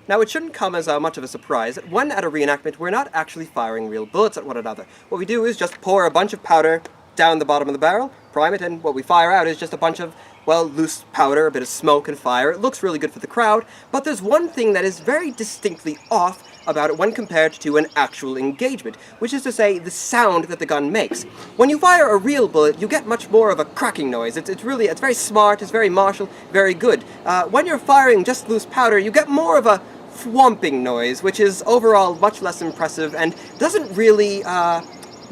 Now, it shouldn't come as much of a surprise that when at a reenactment, we're not actually firing real bullets at one another. What we do is just pour a bunch of powder down the bottom of the barrel, prime it, and what we fire out is just a bunch of, well, loose powder, a bit of smoke and fire. It looks really good for the crowd, but there's one thing that is very distinctly off about it when compared to an actual engagement, which is to say, the sound that the gun makes. When you fire a real bullet, you get much more of a cracking noise. It's very smart, it's very martial, very good. When you're firing just loose powder, you get more of a thwomping noise, which is overall much less impressive and doesn't really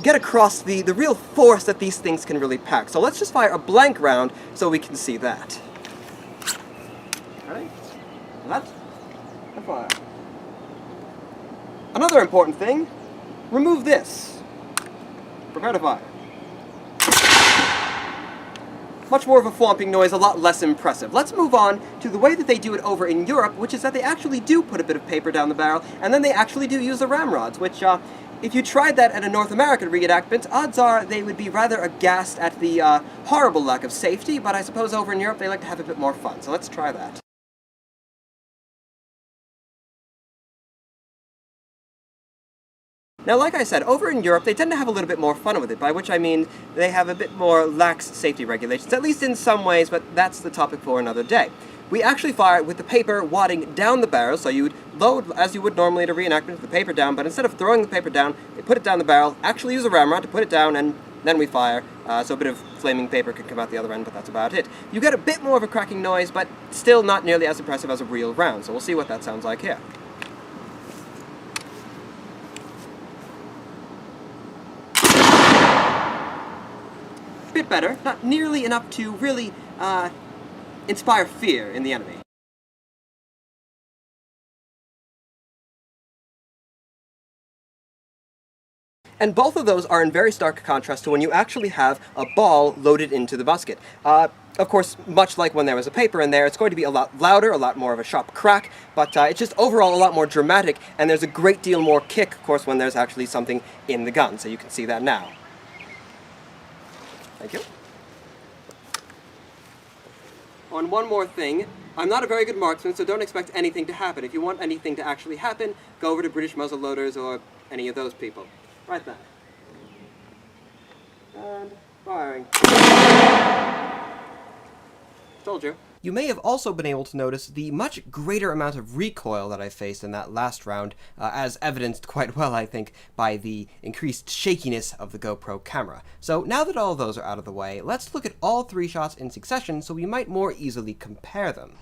get across the real force that these things can really pack. So let's just fire a blank round so we can see that. Ready? Left, and fire. Another important thing, remove this. Prepare to fire. Much more of a thwomping noise, a lot less impressive. Let's move on to the way that they do it over in Europe, which is that they actually do put a bit of paper down the barrel, and then they actually do use the ramrods, which, if you tried that at a North American reenactment, odds are they would be rather aghast at the horrible lack of safety, but I suppose over in Europe they like to have a bit more fun, so let's try that. Now, like I said, over in Europe, they tend to have a little bit more fun with it, by which I mean they have a bit more lax safety regulations, at least in some ways, but that's the topic for another day. We actually fire with the paper wadding down the barrel, so you would load, as you would normally at a reenactment, the paper down, but instead of throwing the paper down, they put it down the barrel, actually use a ramrod to put it down, and then we fire, so a bit of flaming paper could come out the other end, but that's about it. You get a bit more of a cracking noise, but still not nearly as impressive as a real round, so we'll see what that sounds like here. Bit better, not nearly enough to really inspire fear in the enemy. And both of those are in very stark contrast to when you actually have a ball loaded into the musket. Of course, much like when there was a paper in there, it's going to be a lot louder, a lot more of a sharp crack, but it's just overall a lot more dramatic, and there's a great deal more kick, of course, when there's actually something in the gun, so you can see that now. Thank you. Oh, and one more thing. I'm not a very good marksman, so don't expect anything to happen. If you want anything to actually happen, go over to British muzzleloaders or any of those people. Right there. And firing. Told you. You may have also been able to notice the much greater amount of recoil that I faced in that last round, as evidenced quite well, I think, by the increased shakiness of the GoPro camera. So now that all of those are out of the way, let's look at all three shots in succession so we might more easily compare them.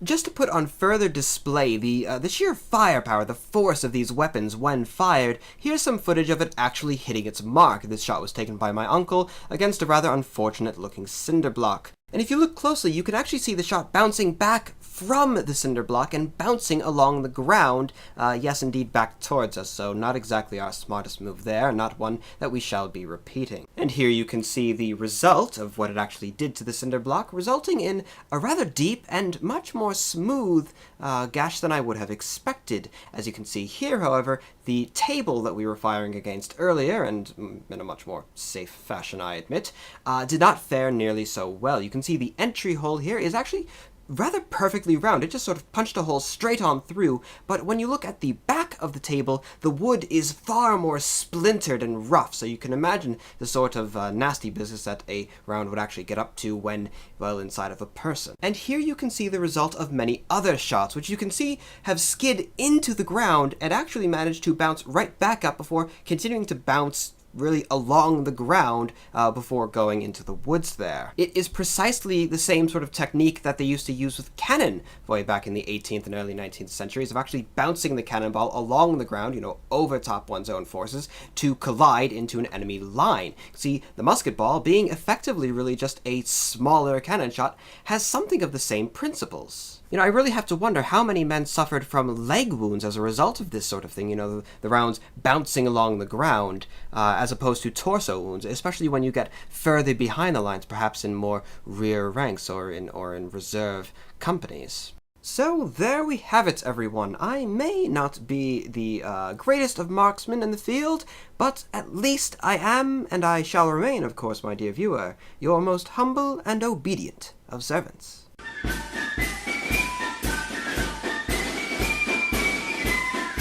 Just to put on further display the sheer firepower, the force of these weapons when fired, here's some footage of it actually hitting its mark. This shot was taken by my uncle against a rather unfortunate-looking cinder block. And if you look closely, you can actually see the shot bouncing back from the cinder block and bouncing along the ground, yes, indeed, back towards us, so not exactly our smartest move there, not one that we shall be repeating. And here you can see the result of what it actually did to the cinder block, resulting in a rather deep and much more smooth gash than I would have expected. As you can see here, however, the table that we were firing against earlier, and in a much more safe fashion, I admit, did not fare nearly so well. You can see the entry hole here is actually rather perfectly round. It just sort of punched a hole straight on through, but when you look at the back of the table, the wood is far more splintered and rough, so you can imagine the sort of nasty business that a round would actually get up to when, well, inside of a person. And here you can see the result of many other shots, which you can see have skid into the ground and actually managed to bounce right back up before continuing to bounce really along the ground before going into the woods there. It is precisely the same sort of technique that they used to use with cannon way back in the 18th and early 19th centuries, of actually bouncing the cannonball along the ground, you know, over top one's own forces to collide into an enemy line. See, the musket ball, being effectively really just a smaller cannon shot, has something of the same principles. You know, I really have to wonder how many men suffered from leg wounds as a result of this sort of thing, you know, the rounds bouncing along the ground, as opposed to torso wounds, especially when you get further behind the lines, perhaps in more rear ranks or in reserve companies. So there we have it, everyone. I may not be the greatest of marksmen in the field, but at least I am, and I shall remain, of course, my dear viewer, your most humble and obedient of servants.